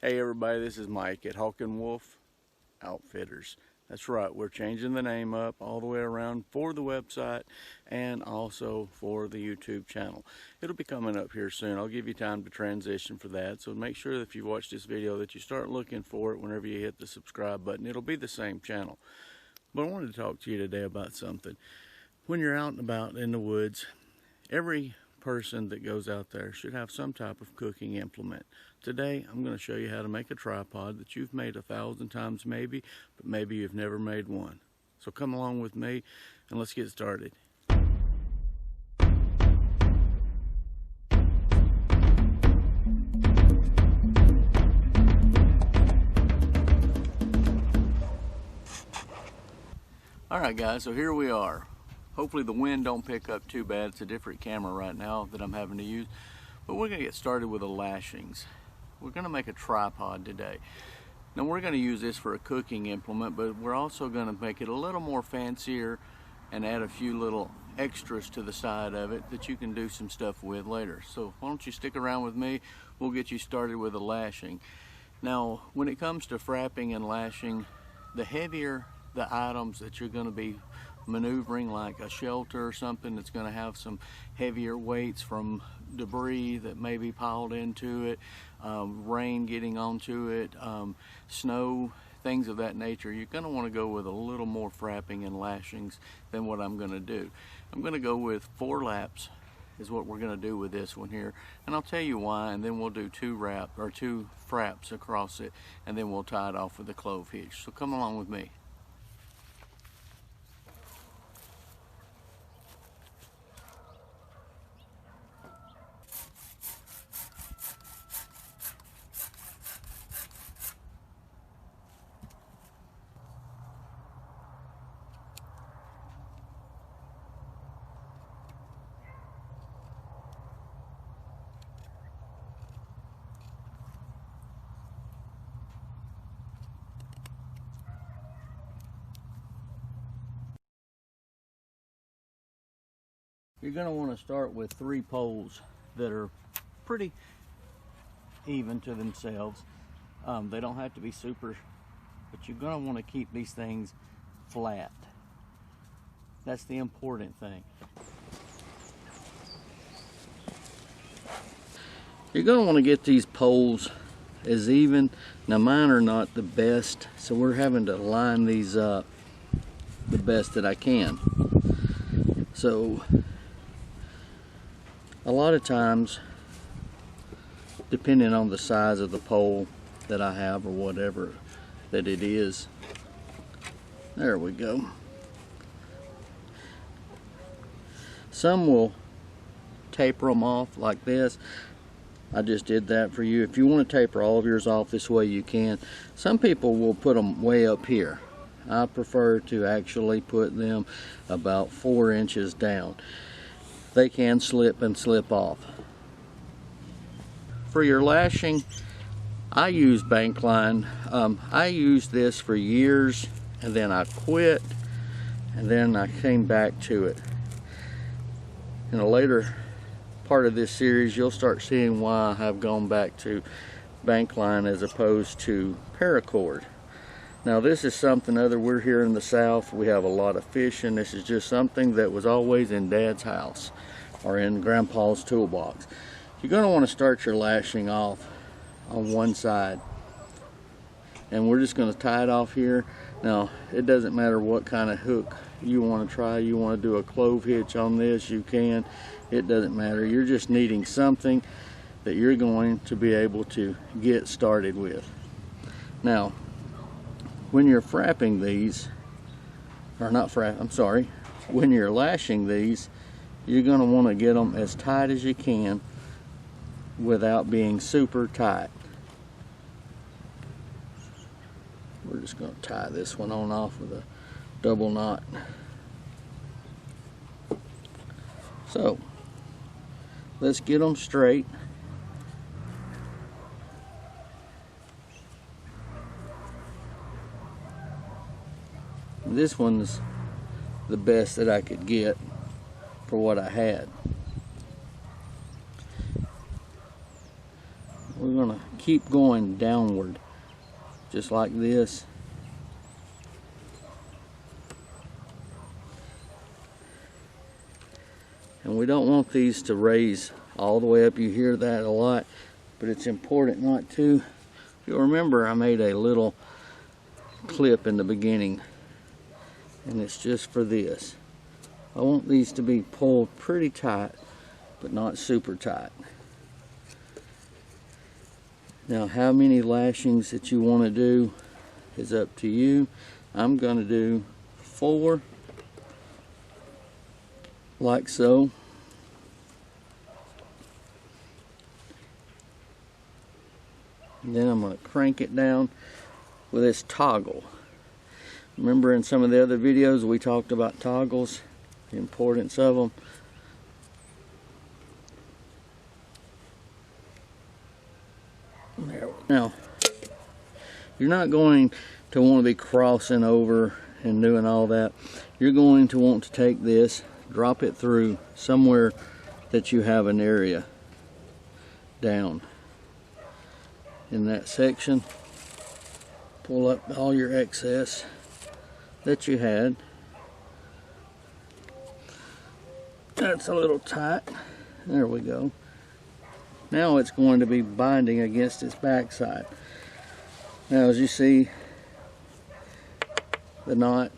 Hey everybody, this is Mike at Hawk & Wolf Outfitters. That's right, we're changing the name up all the way around for the website and also for the YouTube channel. It'll be coming up here soon. I'll give you time to transition for that, so make sure that if you watch this video that you start looking for it whenever you hit the subscribe button. It'll be the same channel. But I wanted to talk to you today about something. When you're out and about in the woods, every person that goes out there should have some type of cooking implement. Today I'm going to show you how to make a tripod that you've made 1,000 times maybe, but maybe you've never made one. So come along with me and let's get started. Alright guys, so here we are. Hopefully the wind don't pick up too bad. It's a different camera right now that I'm having to use. But we're going to get started with the lashings. We're going to make a tripod today. Now we're going to use this for a cooking implement, but we're also going to make it a little more fancier and add a few little extras to the side of it that you can do some stuff with later. So why don't you stick around with me? We'll get you started with the lashing. Now when it comes to frapping and lashing, the heavier the items that you're going to be maneuvering, like a shelter or something that's going to have some heavier weights from debris that may be piled into it, rain getting onto it, snow, things of that nature, you're going to want to go with a little more frapping and lashings than what I'm going to do. I'm going to go with 4 laps is what we're going to do with this one here, and I'll tell you why, and then we'll do 2 fraps across it, and then we'll tie it off with a clove hitch. So come along with me. You're going to want to start with 3 poles that are pretty even to themselves. They don't have to be super, but you're going to want to keep these things flat. That's the important thing. You're going to want to get these poles as even. Now mine are not the best, so we're having to line these up the best that I can. So a lot of times, depending on the size of the pole that I have or whatever that it is, there we go. Some will taper them off like this. I just did that for you. If you want to taper all of yours off this way, you can. Some people will put them way up here. I prefer to actually put them about 4 inches down. They can slip and slip off. For your lashing, I use bank line. I used this for years, and then I quit, and then I came back to it. In a later part of this series, you'll start seeing why I have gone back to bank line as opposed to paracord. Now this is something other. We're here in the South. We have a lot of fishing. This is just something that was always in Dad's house or in Grandpa's toolbox. You're going to want to start your lashing off on one side, and we're just going to tie it off here. Now it doesn't matter what kind of hook you want to try. You want to do a clove hitch on this, you can. It doesn't matter. You're just needing something that you're going to be able to get started with. Now when you're frapping these, or not frapp, I'm sorry, when you're lashing these, you're going to want to get them as tight as you can without being super tight. We're just going to tie this one on off with a double knot. So let's get them straight. This one's the best that I could get for what I had. We're going going to keep going downward, just like this. And we don't want these to raise all the way up. You hear that a lot, but it's important not to. You'll remember I made a little clip in the beginning, and it's just for this. I want these to be pulled pretty tight, but not super tight. Now, how many lashings that you want to do is up to you. I'm going to do 4, like so. And then I'm going to crank it down with this toggle. Remember in some of the other videos we talked about toggles, the importance of them. Now, you're not going to want to be crossing over and doing all that. You're going to want to take this, drop it through somewhere that you have an area down in that section. Pull up all your excess that you had. That's a little tight. There we go. Now it's going to be binding against its backside. Now, as you see, the knot,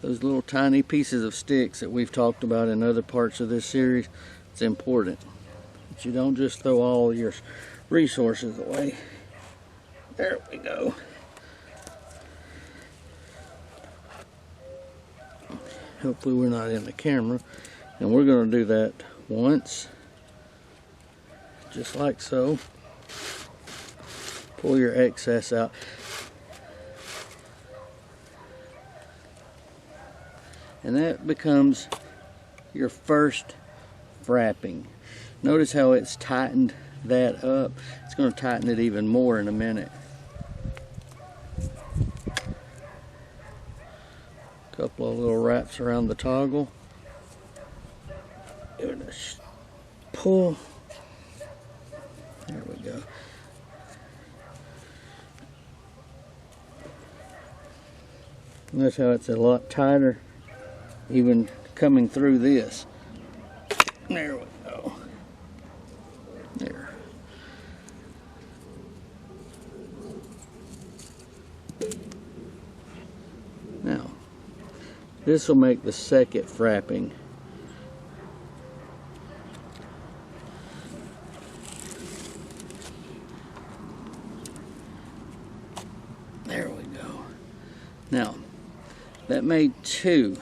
those little tiny pieces of sticks that we've talked about in other parts of this series, it's important that you don't just throw all your resources away. There we go. Hopefully we're not in the camera. And we're going to do that once, just like so. Pull your excess out. And that becomes your first frapping. Notice how it's tightened that up. It's going to tighten it even more in a minute. Couple of little wraps around the toggle. Give it a pull. There we go. Notice how it's a lot tighter, even coming through this. There we go. There. Now, this will make the second frapping. There we go. Now, that made 2.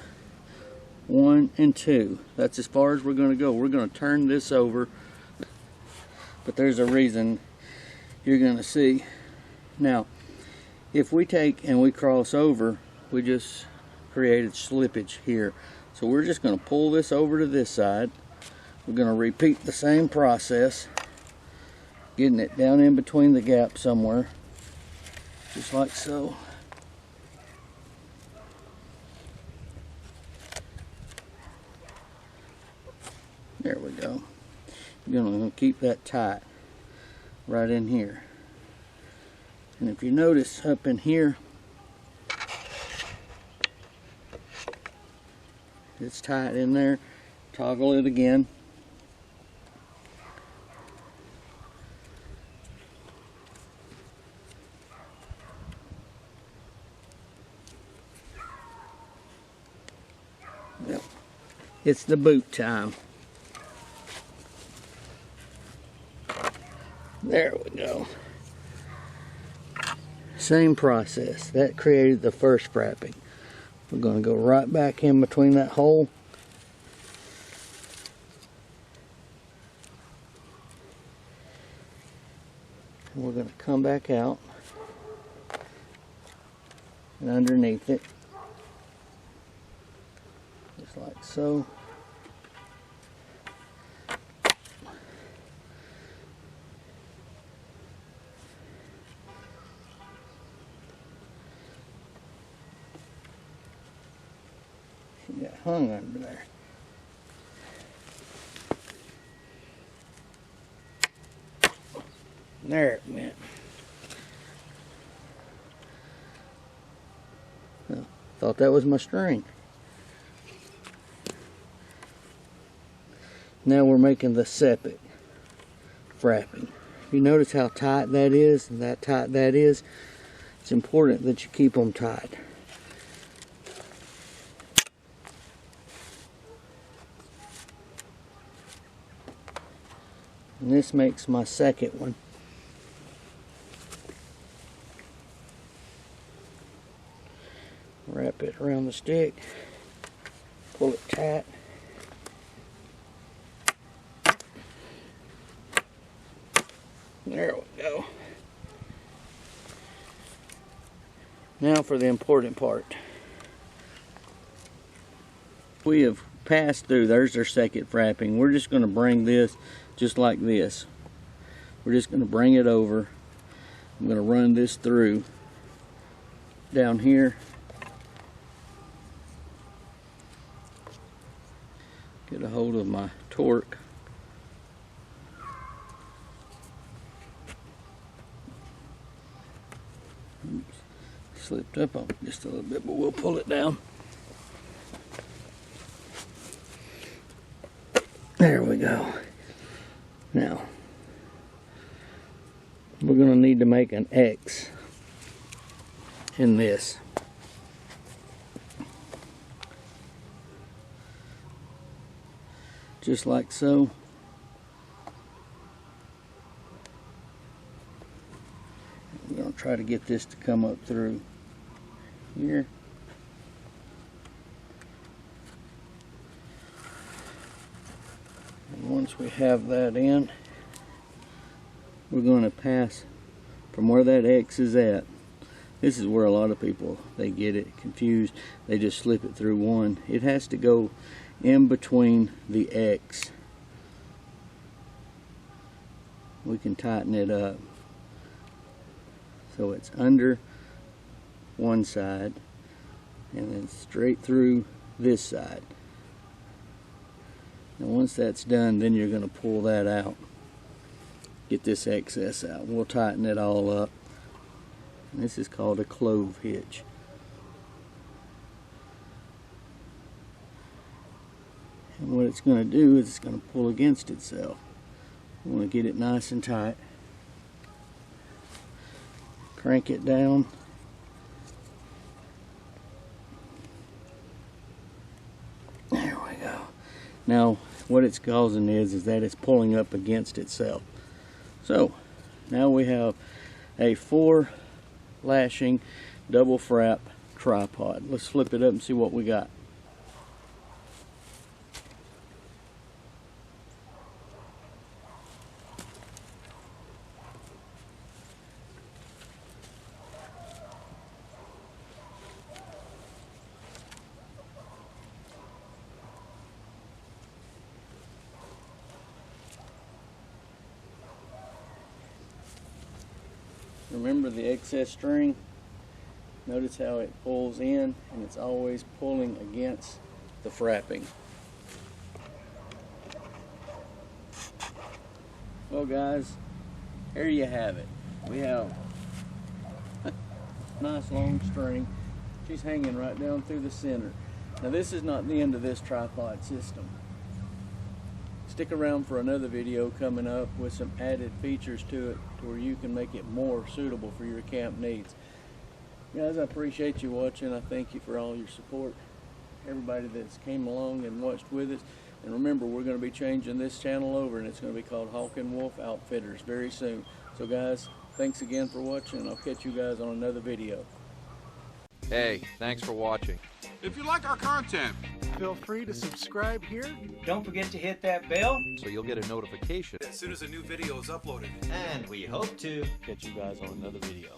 1 and 2. That's as far as we're going to go. We're going to turn this over, but there's a reason you're going to see. Now, if we take and we cross over, we just created slippage here. So we're just going to pull this over to this side. We're going to repeat the same process, getting it down in between the gaps somewhere, just like so. There we go. You're going to keep that tight right in here. And if you notice up in here, it's tight in there. Toggle it again. Yep. It's the boot time. There we go. Same process. That created the first frapping. We're going to go right back in between that hole. And we're going to come back out and underneath it, just like so. Got hung under there. There it went. Well, thought that was my string. Now we're making the septic frapping. You notice how tight that is and that tight that is? It's important that you keep them tight. And this makes my second one. Wrap it around the stick, pull it tight. There we go. Now for the important part. We have passed through, there's our second frapping. We're just going to bring this just like this. We're just going to bring it over. I'm going to run this through down here. Get a hold of my torque. Oops. Slipped up on it just a little bit, but we'll pull it down. There we go. Now, we're going to need to make an X in this. Just like so. I'm going to try to get this to come up through here. And once we have that in, we're going to pass from where that X is at. This is where a lot of people, they get it confused. They just slip it through one. It has to go in between the X. We can tighten it up so it's under one side and then straight through this side. And once that's done, then you're going to pull that out, get this excess out. We'll tighten it all up. And this is called a clove hitch. And what it's going to do is it's going to pull against itself. You want to get it nice and tight. Crank it down. There we go. Now what it's causing is that it's pulling up against itself. So now we have a 4 lashing double frap tripod. Let's flip it up and see what we got. Remember the excess string? Notice how it pulls in and it's always pulling against the frapping. Well guys, here you have it. We have a nice long string. She's hanging right down through the center. Now this is not the end of this tripod system. Stick around for another video coming up with some added features to it to where you can make it more suitable for your camp needs. Guys, I appreciate you watching. I thank you for all your support. Everybody that's came along and watched with us. And remember, we're going to be changing this channel over and it's going to be called Hawk and Wolf Outfitters very soon. So guys, thanks again for watching and I'll catch you guys on another video. Hey, thanks for watching. If you like our content, feel free to subscribe here. Don't forget to hit that bell. So you'll get a notification as soon as a new video is uploaded. And we hope to Catch you guys on another video.